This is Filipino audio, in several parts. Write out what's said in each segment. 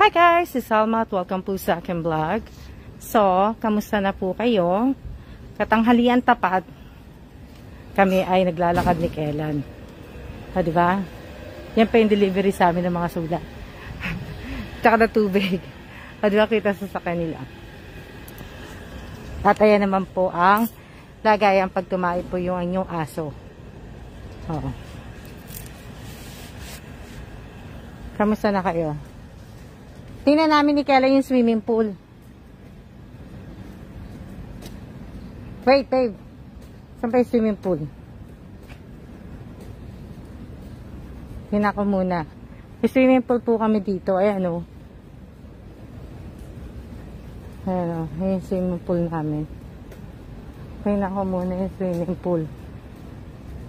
Hi guys, this is Salma at welcome po sa aking vlog. So, kamusta na po kayo? Katanghalian tapat, kami ay naglalakad ni Kellen. Diba? Yan pa yung delivery sa amin ng mga sulat. Tsaka na tubig. Diba kita sa kanila. At ayan naman po ang lagayan pag tumae po yung inyong aso. Oo. Kamusta na kayo? Tingnan namin ni Kellen yung swimming pool. Wait, babe. Saan pa yung swimming pool? Tingnan ko muna. Yung swimming pool po kami dito. Ayan o. Ayan o. Ayan yung swimming pool namin. Tingnan ko muna yung swimming pool.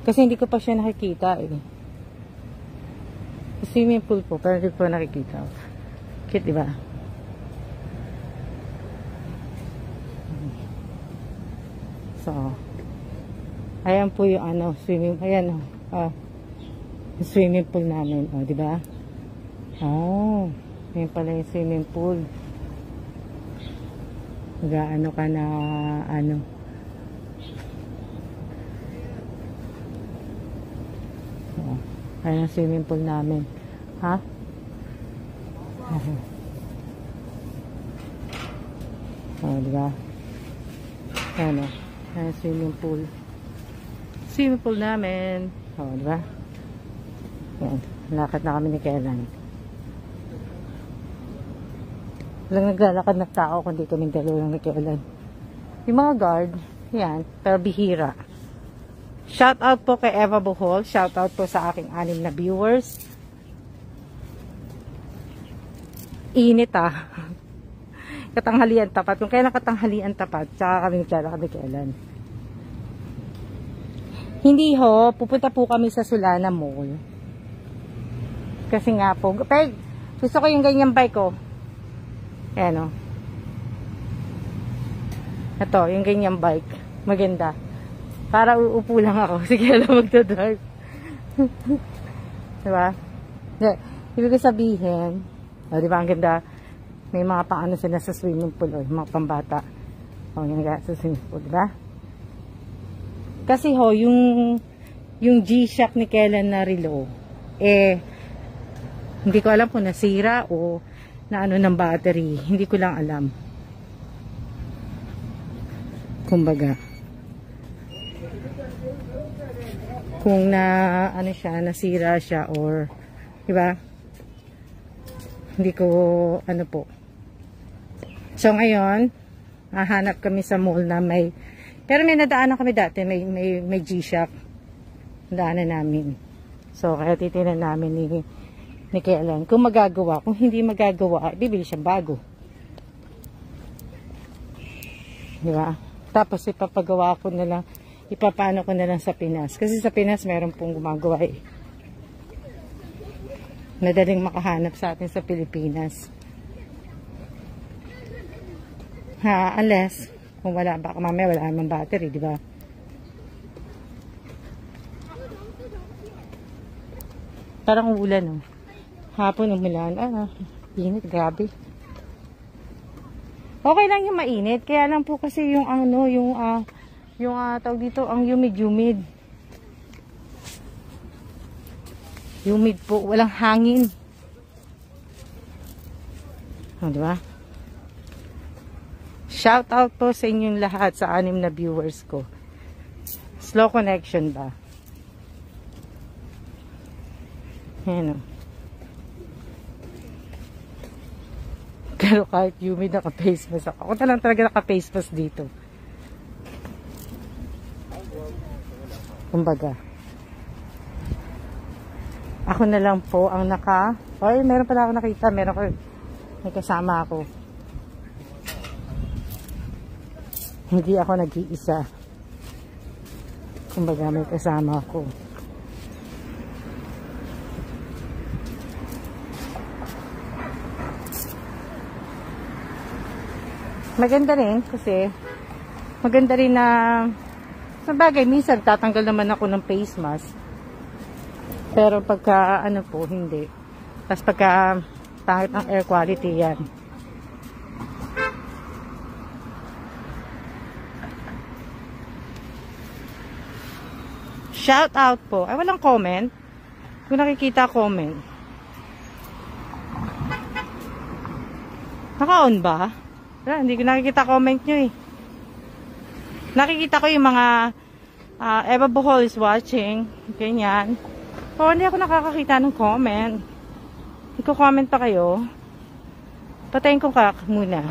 Kasi hindi ko pa siya nakikita eh. Yung swimming pool po, pero hindi ko nakikita. Cute, diba? So, ayan po yung ano, swimming, ayan o. Yung swimming pool namin, o, diba? Oh, ayan pala yung swimming pool. Mag-ano ka na, ano. So, ayan ang swimming pool namin. Ha? Oh, diba? Ano? Ayan, swimming pool. Swimming pool namin. Oh, diba? Ayan. Lakad na kami ni Kellen. Walang naglalakad na tao kundi kaming dalawa lang ni Kellen. Yung mga guard, yan, pero bihira. Shout out po kay Eva Bohol. Shout out po sa aking 6 na viewers. Init ah. Katanghalian tapat. Kung kaya nakatanghalian tapat, tsaka kami naglalakad ni Kellen. Hindi ho, pupunta po kami sa Sulana Mall. Kasi nga po, Peg, gusto ko yung ganyang bike ko. Ayan o. Ito, yung ganyang bike. Maganda. Para uupo lang ako. Sige lang magdadrive. Diba? Ibig sabihin, o, diba ang ganda? May mga paano sila sa swimming pool, o, mga pambata. O, yung sa swimming pool, diba? Kasi ho, yung G-Shock ni Kellen na relo, hindi ko alam kung nasira o na ano ng battery. Hindi ko lang alam. Kumbaga. Kung na, ano siya, nasira siya or, diba? Hindi ko, ano po. So, ngayon, hahanap kami sa mall na may, pero may nadaanan kami dati, may G-Shock. Nadaanan namin. So, kaya titinan namin ni Kellen. Kung magagawa, kung hindi magagawa, bibili siyang bago. Diba? Tapos, ipapagawa ko na lang, ipapano ko na lang sa Pinas. Kasi sa Pinas, meron pong gumagawa eh. Madaling makahanap sa atin sa Pilipinas. Ha, unless kung wala, baka mamaya wala namang battery, di ba? Parang ulan, oh. Hapon umulan. Init, grabe. Okay lang yung mainit, kaya lang po kasi yung ano, yung tawag dito, ang humid. Humid po, walang hangin. O, diba? Shout out po sa inyong lahat sa 6 na viewers ko. Slow connection ba? Ayan o. Pero kahit humid, naka-face mask ako. Ako na lang talaga naka-face mask dito. Kumbaga. Ako na lang po ang ay, meron pala ako nakita. May kasama ako. Hindi ako nag-iisa. Kumbaga, may kasama ako. Maganda rin kasi maganda rin na sa bagay, minsan tatanggal naman ako ng face mask. Pero pagka ano po, hindi. Tapos pagka pangit ang air quality yan. Shout out po. Ay, walang comment. Kung nakikita comment. Naka-on ba? Hindi ko nakikita comment nyo eh. Nakikita ko yung mga Eva Bohol is watching. Ganyan. Pero hindi ako nakakakita ng comment. Iko-comment pa kayo. Patayin ko muna.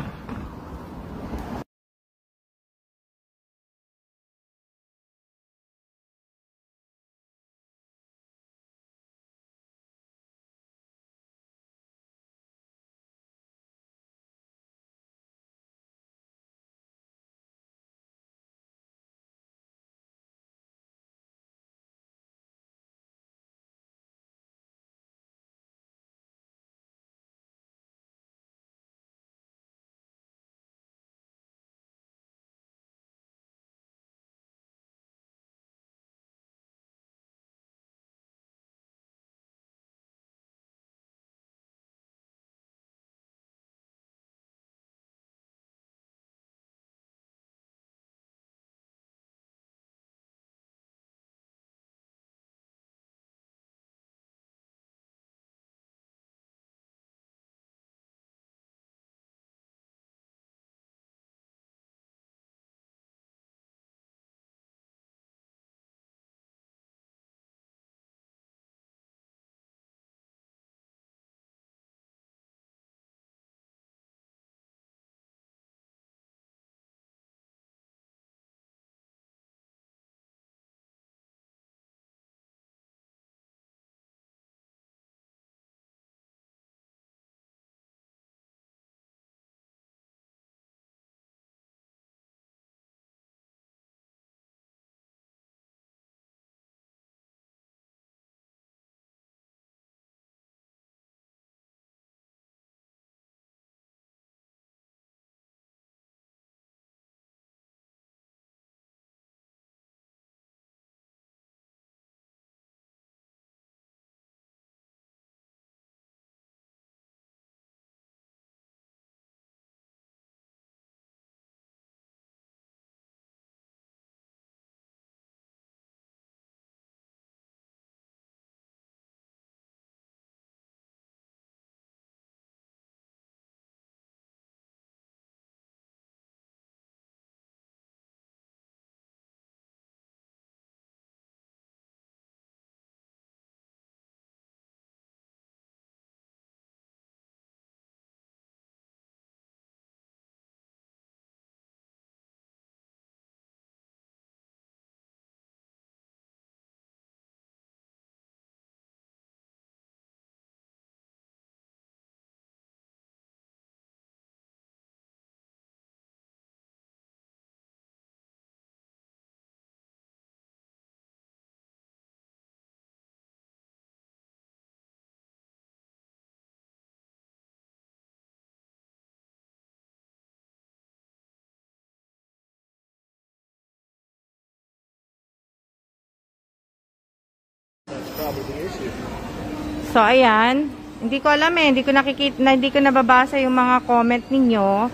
So, ayan. Hindi ko alam eh. Hindi ko nakikita, hindi ko nababasa yung mga comment ninyo.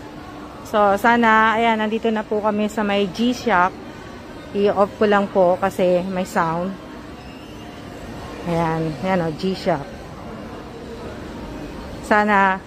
So, sana, ayan, nandito na po kami sa may G-Shock. I-off ko lang po kasi may sound. Ayan. Ayan o, G-Shock. Sana,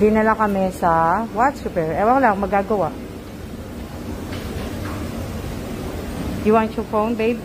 dinala kami sa watch repair. Ewan ko lang, magagawa. You want your phone, babe?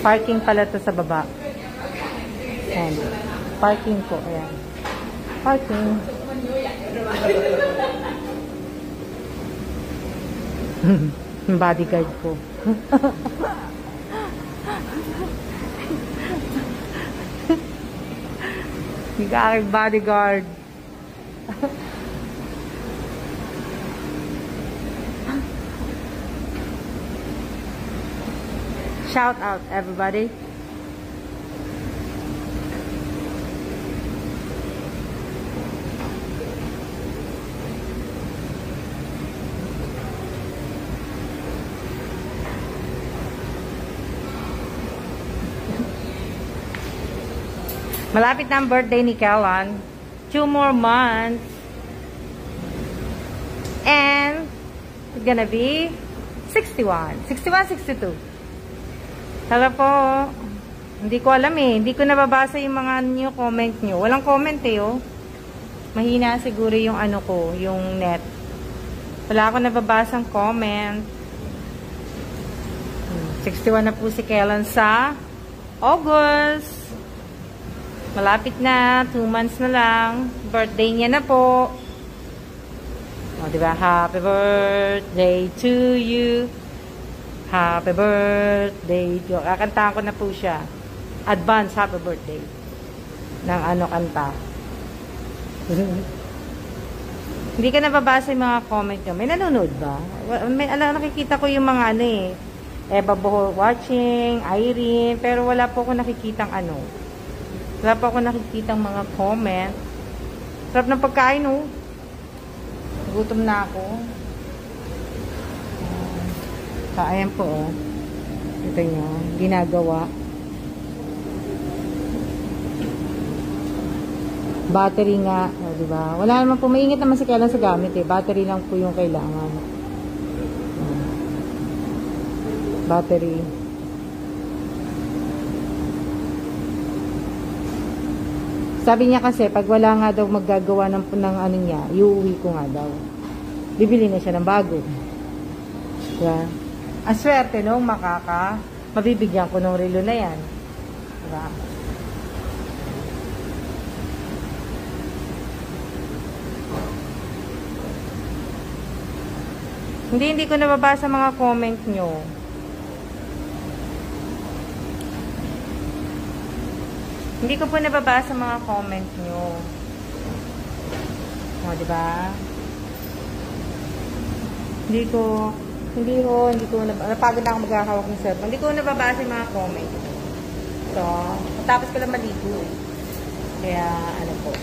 Parking pala to sa baba. Ayan. Parking po. Ayan. Parking. Bodyguard ko. Hindi ka aking bodyguard. Shout out, everybody. Malapit na ang birthday ni Kellan. 2 more months. And it's gonna be 61. 61, 62. Hello po. Hindi ko alam eh. Hindi ko nababasa yung mga nyo, comment nyo. Walang comment eh, oh. Mahina siguro yung ano ko, yung net. Wala ako nababasang comment. 61 na po si Kellen sa August. Malapit na. 2 months na lang. Birthday niya na po. O, diba? Happy birthday to you. Happy birthday to you. Kakantahan ko na po siya. Advance happy birthday. Ng ano kanta. Hindi ka nababasa yung mga comment nyo. May nanonood ba? May, nakikita ko yung mga ano eh. Eva Bohol watching, Irene, pero wala po ako nakikitang ano. Wala po ako nakikitang mga comment. Sarap ng pagkain, oh. Gutom na ako. So, ayan po, oh. Ito nyo, ginagawa. Battery nga, oh, diba? Wala naman po, maingat naman si Kellen sa gamit, eh. Battery lang po yung kailangan. Battery. Sabi niya kasi, pag wala nga daw maggagawa ng ano niya, iuwi ko nga daw. Bibili na siya ng bago. Diba? Ang swerte nung mabibigyan ko ng relo na yan. Diba? Hindi ko nababasa mga comment nyo. Hindi ko po nababasa mga comment nyo. O, diba? Hindi ko napagod na ako maghahawak ng cellphone. Hindi ko nababasa yung mga comment. So, tapos ko lang maligo eh. Kaya, ano po.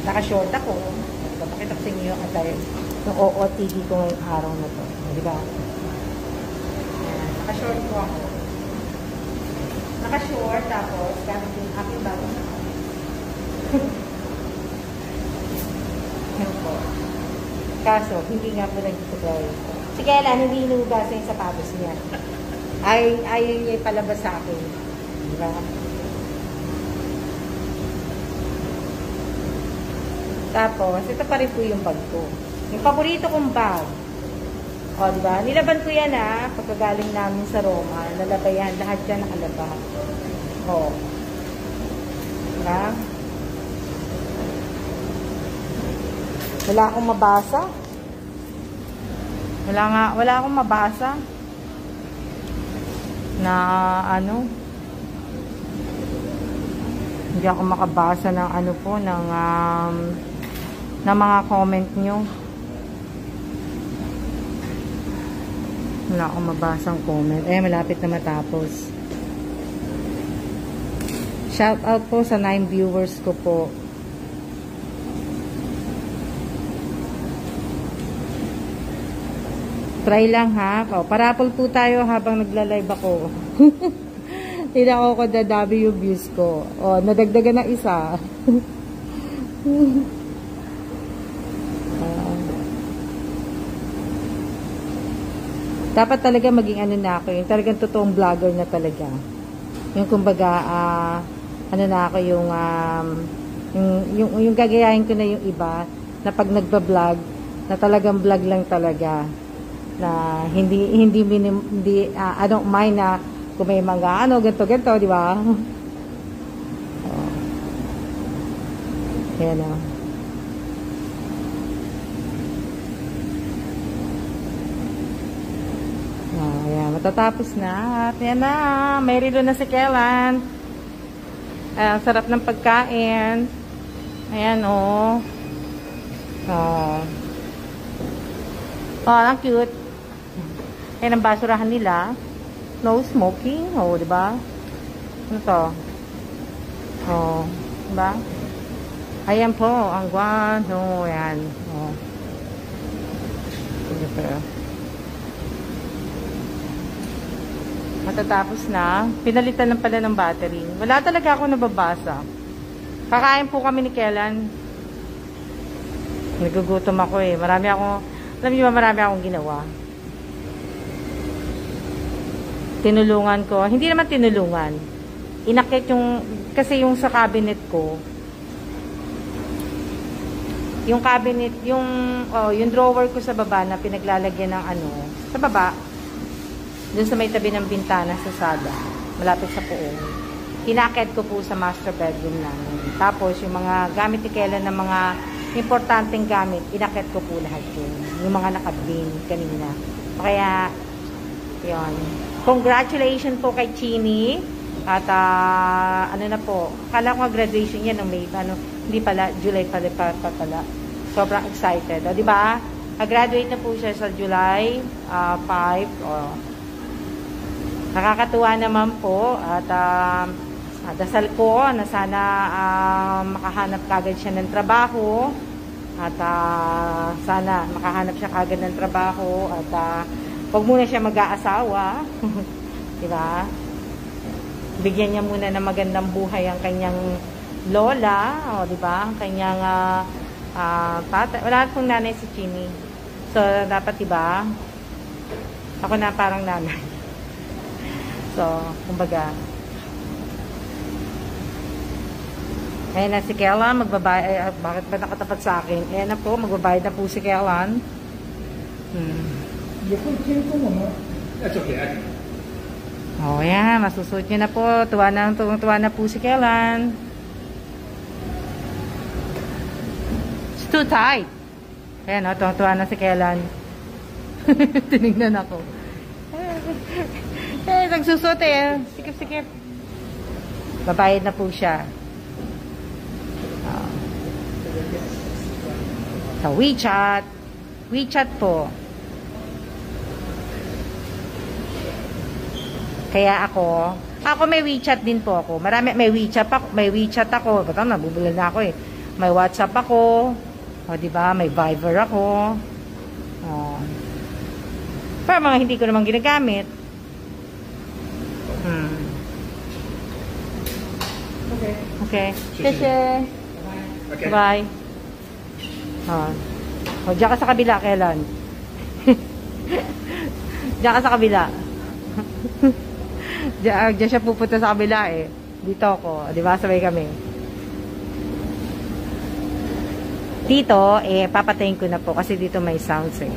Naka-short ako. Pakita ko sa inyo yung attire. Yung OOTD ko ngayong araw na to. Diba? Naka-short ko ako. Naka-short, tapos gamit yung aking bago na ako. Yan po. Kaso, hindi nga po nag-supply. Si Kellen, hindi inuugasan yung sapatos niya. Ayaw niya ipalabas sa akin. Diba? Tapos, ito pa rin po yung bag ko. Yung paborito kong bag. O, diba? Nilaban ko yan, pagkagaling namin sa Roma. Nalabayan. Lahat yan nakalaba. O. Diba? Wala akong mabasa. Wala akong mabasa. Na, ano. Hindi ako makabasa ng ano po, ng mga comment nyo. Wala akong mabasang comment. Malapit na matapos. Shout out po sa 9 viewers ko po. Try lang ha. Parapol po tayo habang nagla-live ako. Tina ko dadami yung views ko. O, nadagdagan ng isa. Dapat talaga maging ano na ako, yung talagang totoong vlogger na talaga. Yung kumbaga, ano na ako, yung gagayahin ko na yung iba, na pag nagba-vlog, na talagang vlog lang talaga. Na hindi I don't mind na kung may mga ganito, di ba? Yan o. Ayan, matatapos na. At yan na, may relo na si Kellen. Sarap ng pagkain. Ayan o. Ang cute. Ayan ang basurahan nila. No smoking. Diba? Ano to? Diba? Ayan po, ang guano. Ayan. Matatapos na. Pinalitan lang pala ng battery. Wala talaga ako nababasa. Kakain po kami ni Kellen. Nagugutom ako eh. Alam niyo ba, marami akong ginawa. tinulungan ko. Hindi naman tinulungan. Inakit yung, kasi yung sa cabinet ko, yung cabinet, yung drawer ko sa baba na pinaglalagyan ng ano, sa baba, dun sa may tabi ng bintana sa sala, malapit sa puong. Inakit ko po sa master bedroom namin. Tapos, yung mga gamit ni Kela na mga importanteng gamit, inakit ko po lahat yun. Yung mga nakabin kanina. Kaya, yun. Congratulations po kay Chini. At, ano na po, kala ko graduation niya ng May, hindi pala, July pala. Sobrang excited. O, diba? Graduate na po siya sa July 5. Nakakatuwa naman po. At, dasal ko na sana makahanap kagad siya ng trabaho. At, sana makahanap siya kagad ng trabaho. At, huwag muna siya mag-aasawa. Diba? Bigyan niya muna ng magandang buhay ang kanyang lola, o di ba? Ang kanyang tatay. Wala akong nanay si Chini. So dapat di ba? Ako na parang nanay. So, kumbaga. Ayan na si Kellan, magbabayad. Bakit ba nakatapat sa akin? Ayan na po, magbabayad na po si Kellan. That's okay. Oh, yan. Masusuot nyo na po. Tuwa na po si Kellan. It's too tight. Ayan, tuwa na si Kellan. Tinignan ako. Nagsusuot eh. Sikip. Babayad na po siya. Sa WeChat. WeChat po. Kaya ako may WeChat din po ako. May WeChat ako. Ba't nabubulan na ako eh. May WhatsApp ako. O, diba? May Viber ako. Pero mga hindi ko naman ginagamit. Okay. Okay. Bye. Diyan ka sa kabila, Kellan. Diyan ka sa kabila. Diyan siya pupunta sa kabila eh. Dito ako. Diba? Sabay kami. Dito, papatayin ko na po kasi dito may sounds eh.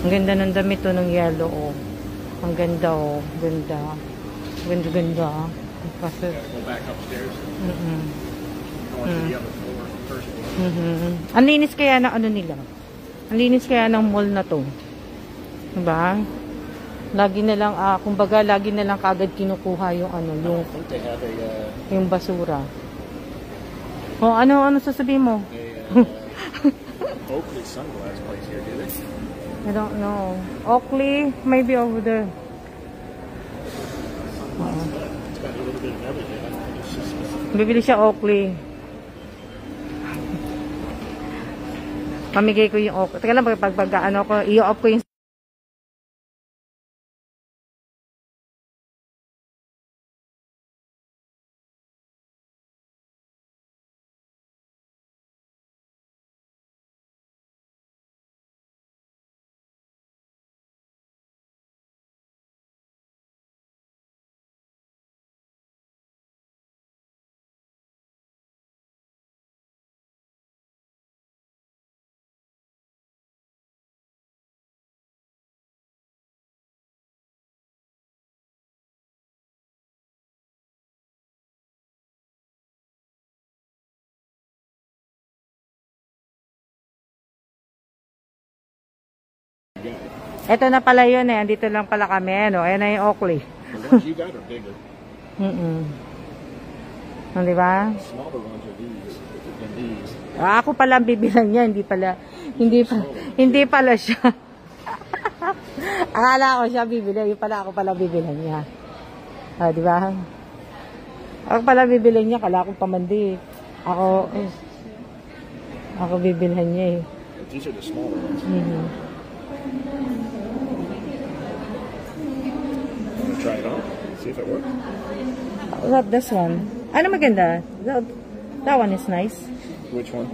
Ang ganda ng damit to ng yellow oh. Ang ganda oh. Ganda. Ganda. Kasi Go back upstairs. Ang linis kaya ng ano nila. Ang linis kaya ng mall na to. Diba? Lagi na lang, kumbaga, lagi na lang kagad kinukuha yung ano, yung basura. O, ano sasabihin mo? Oakley sunglass place here, do they? I don't know. Oakley, maybe over there. It's got a little bit of everything. Bibili siya Oakley. Pamigay ko yung Oakley. Teka lang, pag ano ko, i-off ko yung ito na pala yun eh. Andito lang pala kami. Ano? Ayan na yung Oakley. The ones you got are bigger. Diba? Smaller ones are these. And these. Ako pala ang bibilang niya. Hindi pala siya. Akala ko siya bibili. Yung pala ako pala bibilang niya. Diba? Ako pala bibilang niya. Kala ko pamandi. Ako bibilhan niya eh. These are the smaller ones. Try it on. See if it works. Love this one. Ano maganda? That one is nice. Which one?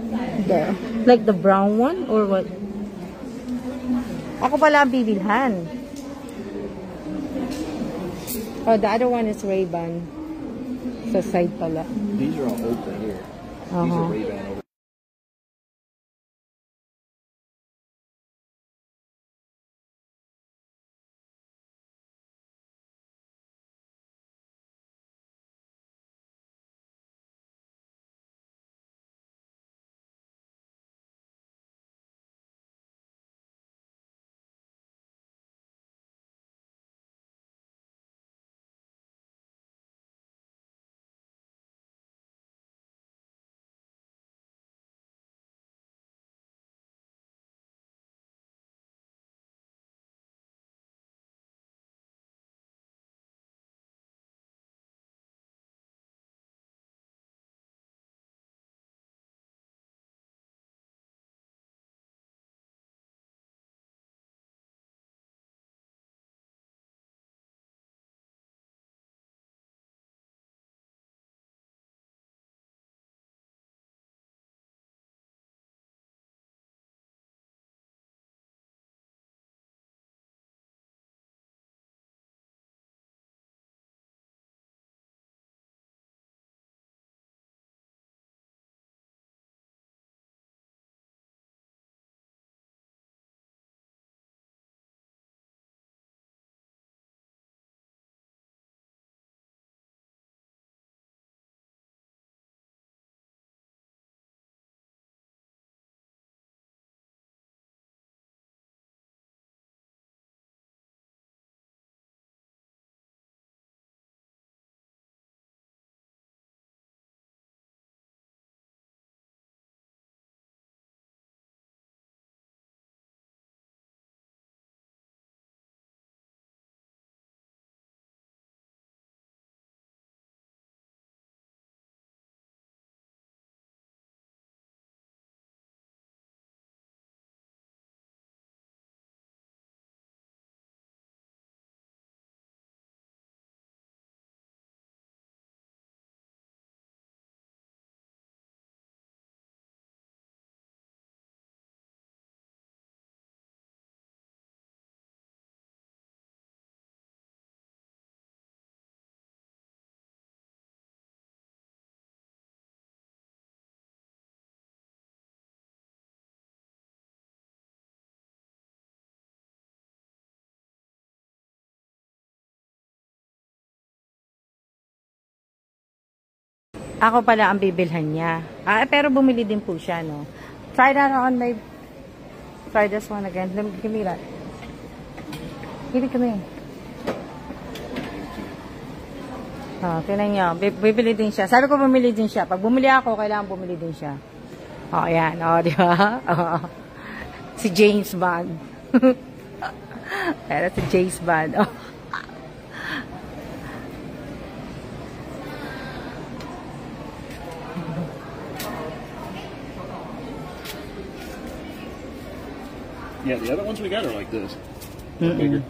Like the brown one or what? Ako pala ang bibilhan. Oh, the other one is Ray-Ban. Sa side pala. These are all open here. These are Ray-Ban over. Ako pala ang bibilhan niya. Pero bumili din po siya, no? Try that on my... Try this one again. Give me that. Give it to me. Oh, tinan niyo. Bibili din siya. Sabi ko bumili din siya. Pag bumili ako, kailangan bumili din siya. Oh, ayan. Oh, di ba? Oh. Si James Bond. Pero si James Bond. Oh. Yeah, the other ones we got are like this. Bigger.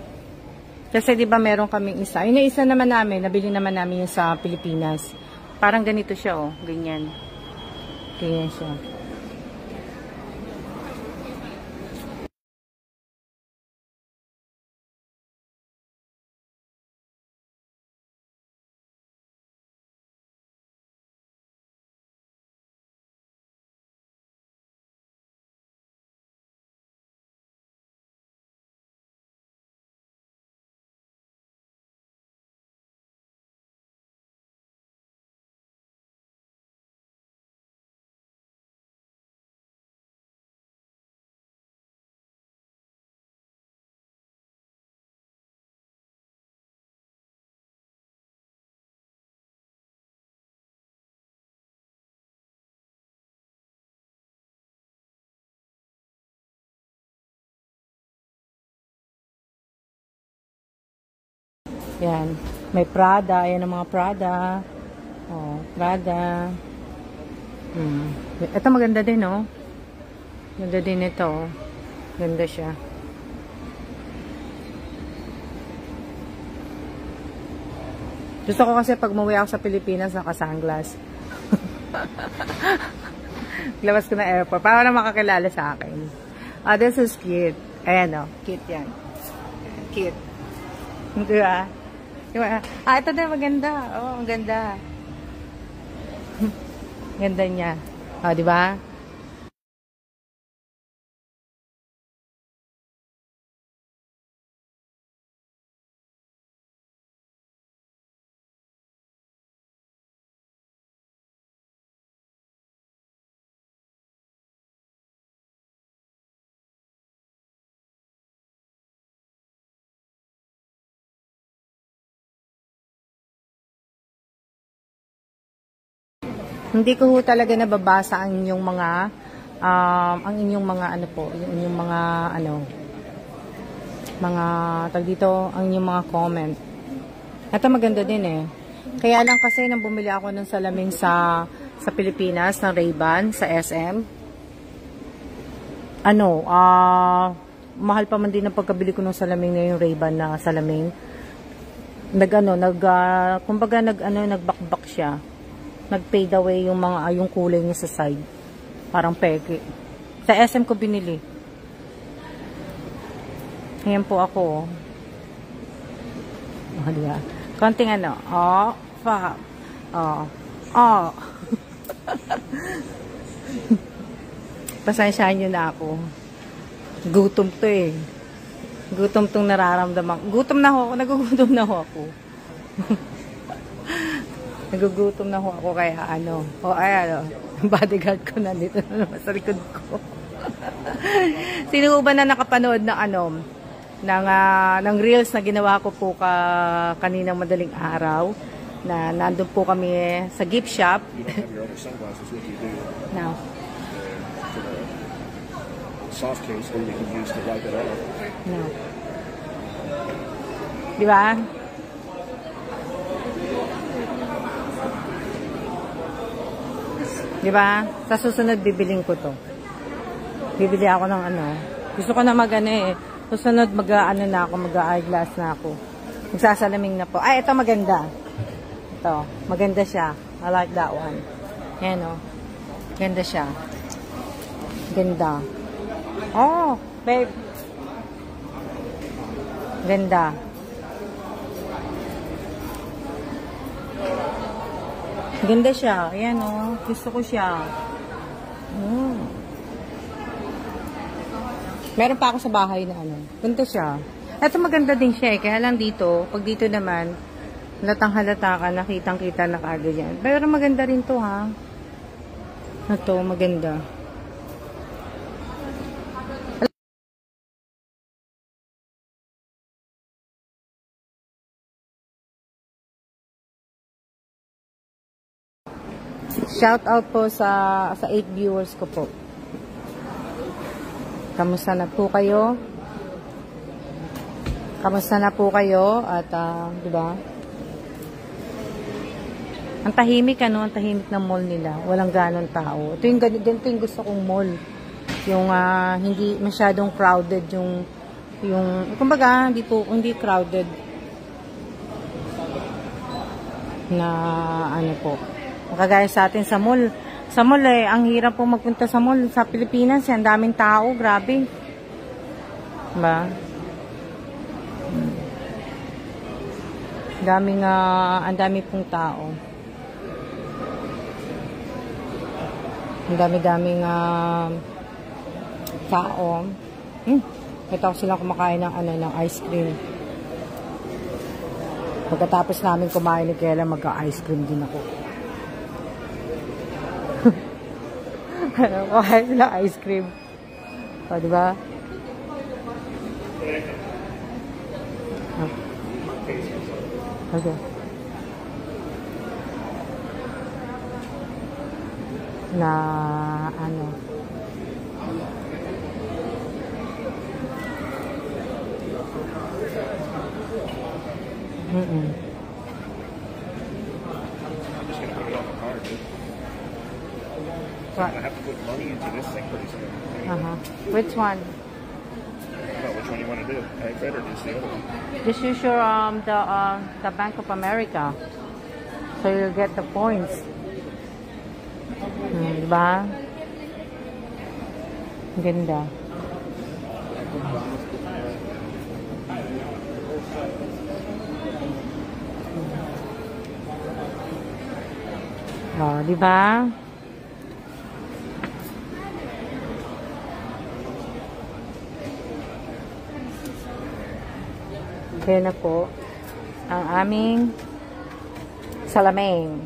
Kasi di ba meron kaming isa. Yung isa naman namin, nabili naman namin yung sa Pilipinas. Parang ganito siya, oh. Ganyan. Ganyan siya. Yan. May Prada. Ayan ang mga Prada. Oh, Prada. Ito maganda din, oh. Ganda din ito, oh. Ganda siya. Gusto ko kasi pag umuwi ako sa Pilipinas, naka-sunglass. Labas ko na airport. Para na makakilala sa akin. This is cute. Ayan o, cute yan. Cute. Diba? Diba? Ah, ito din maganda. Oh, ang ganda. Ganda niya. Oh, diba? Hindi ko ho talaga nababasa ang inyong mga ano po, yung inyong mga mga tag dito, ang inyong mga comment. Ito maganda din eh. Kaya lang kasi nang bumili ako ng salamin sa Pilipinas ng Ray-Ban sa SM. Mahal pa man din ang pagkabili ko ng salamin na yung Ray-Ban na salamin. Kumbaga nagbakbak siya. Nag-fade away yung kulay niya sa side. Parang peke. Sa SM ko binili. Ngayon po ako. Oh, diba? Konting Pasensyahan nyo na ako. Gutom to eh. Gutom tong nararamdaman. Nagugutom na ho ako. Nagugutom na ho ako kaya bodyguard ko na dito na naman sa likod ko. Sino ba na nakapanood ng reels na ginawa ko po kaninang madaling araw na nandun po kami sa gift shop. You don't have your other sunglasses with you, do you? No. For the soft case that you can use to wipe it off. No. Diba? Diba? Sa susunod, bibiling ko to. Bibili ako ng Gusto ko na Susunod, mag-eyeglass na ako. Magsasalaming na po. Ay, ito maganda. Ito. Maganda siya. I like that one. Ayan o. Ganda siya. Ganda. Oh, babe. Ganda. Ganda siya. Ayan o. Gusto ko siya. Meron pa ako sa bahay na Ganda siya. Ito maganda din siya eh. Kaya lang dito, pag dito naman, halatang-halata ka, nakitang-kita na kaagad yan. Pero maganda rin to ha. Ito, maganda. Shout out po sa 8 viewers ko po. Kamusta na po kayo? Kamusta na po kayo? At, di ba? Ang tahimik, Ang tahimik ng mall nila. Walang ganon tao. Ito yung ganito yung gusto kong mall. Yung, hindi masyadong crowded yung, kumbaga, hindi crowded na, po. Kagaya sa atin sa mall. Sa mall ang hirap po magpunta sa mall sa Pilipinas. Ang daming tao, grabe. Diba? Ang dami pong tao. Ang dami-daming tao. Ito ko silang kumakain ng ice cream. Pagkatapos namin kumain ni Kela, magka-ice cream din ako. Kuhain sila ice cream. O, diba? Okay. Na, I have to put money into this thing pretty soon. Which one? Which one you want to do? Pay credit or just the other one? Just use your the Bank of America, so you'll get the points. Diba? Ganda. Oh, di ba? Kaya na po ang aming salamin.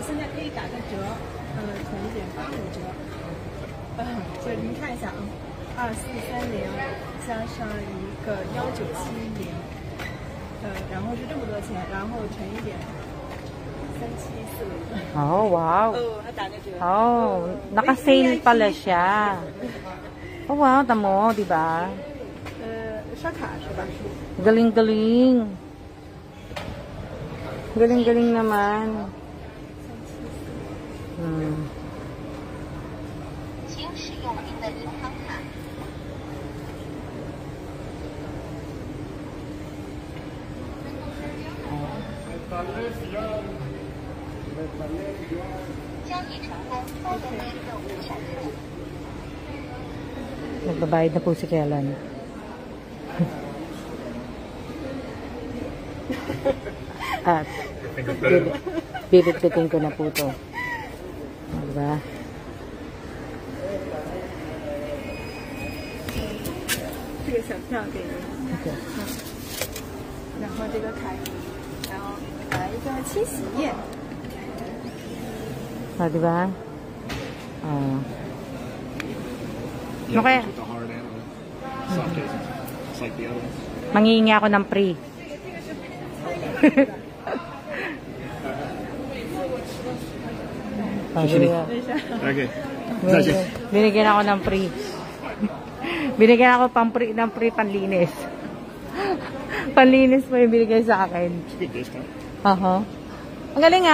现在可以打个折，便宜点85折。就您看一下啊，2430加上一个1970，然后是这么多钱，然后乘一点3745。 Oh, wow. 还打个折。 Oh, naka-sale pala siya. Oh, wow, tamo, di ba? 刷卡是吧？ Galing-galing. Galing-galing naman. Hmm. 请使用您的银行卡。交易成功，包邮使用闪付。 Nagbabayad na po si Kellan. At bibit-bitin ko na po to. Diba? 这个小票给您， Okay. 然后这个卡，然后来一个清洗液。 Ah, diba? Oh. Yeah, Okay. with the hard end. Soft cases. It's like the other one. Mangingi ako ng free. Oh, diba? Okay. Binigyan ako ng free. Binigyan ako ng free panlinis. Panlinis po yung binigay sa akin. It's a good discount. Aha. Ang galing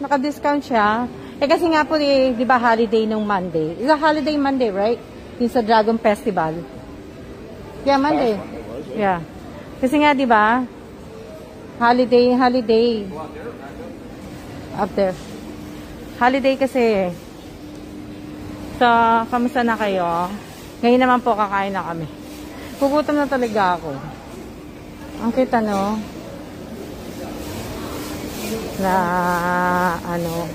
naka-discount siya. Eh kasi nga po, di ba holiday nung Monday? It's a holiday Monday, right? Yung sa Dragon Festival. Yeah, Monday. Yeah. Kasi nga, di ba? Holiday. Up there. Holiday kasi. So, kamusta na kayo? Ngayon naman po, kakain na kami. Gugutom na talaga ako. Ang kita, no? Na, ano,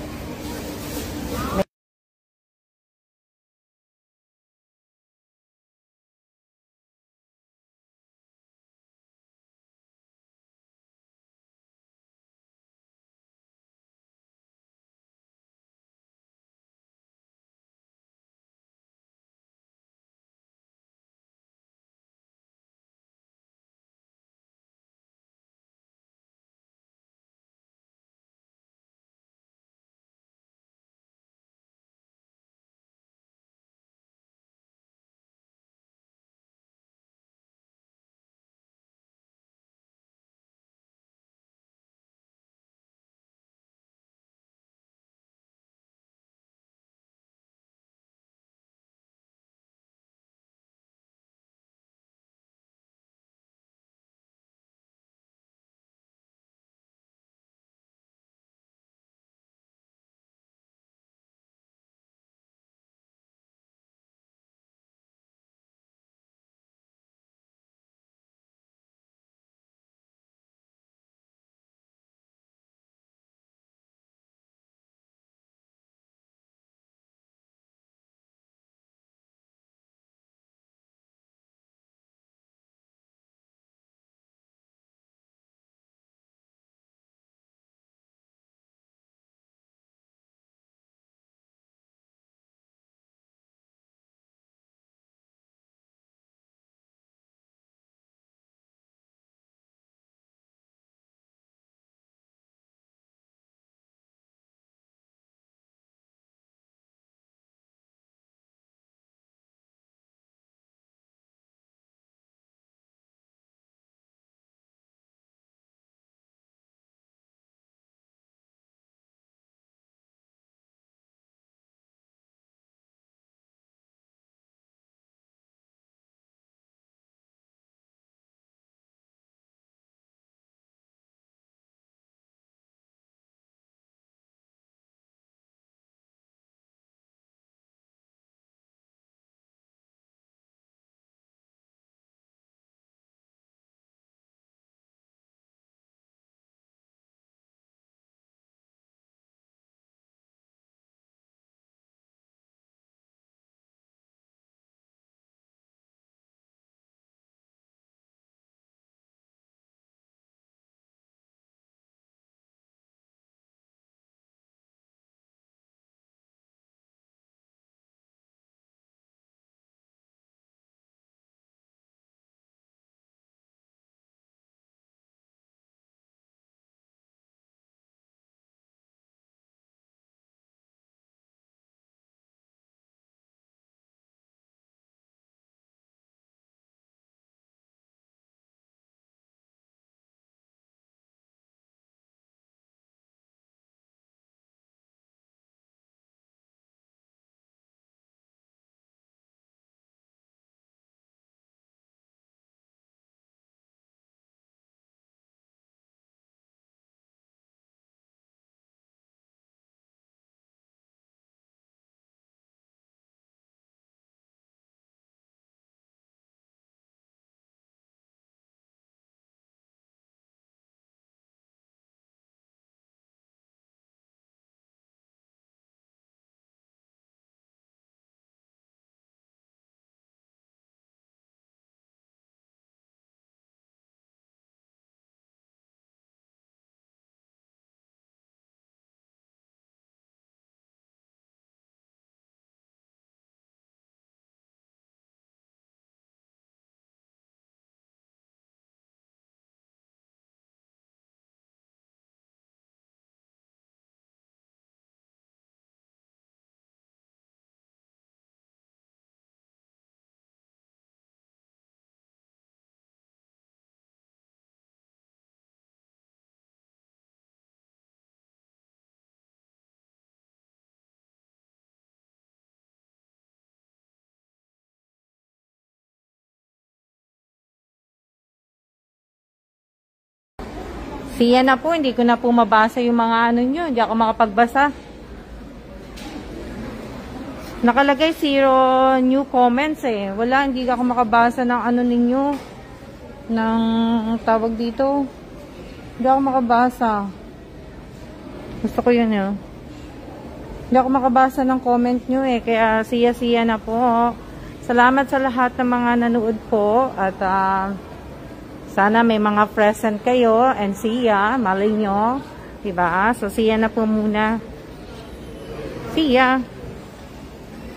Siya na po, hindi ko na po mabasa yung mga ano nyo. Hindi ako makapagbasa. Nakalagay 0 new comments eh. Wala, hindi ako makabasa ng ano ninyo. Ng tawag dito. Hindi ako makabasa. Gusto ko yun yun. Hindi ako makabasa ng comment nyo eh. Kaya siya na po. Salamat sa lahat ng mga nanood po. At sana may mga present kayo. And siya, malay nyo. Diba? So siya na po muna. See ya!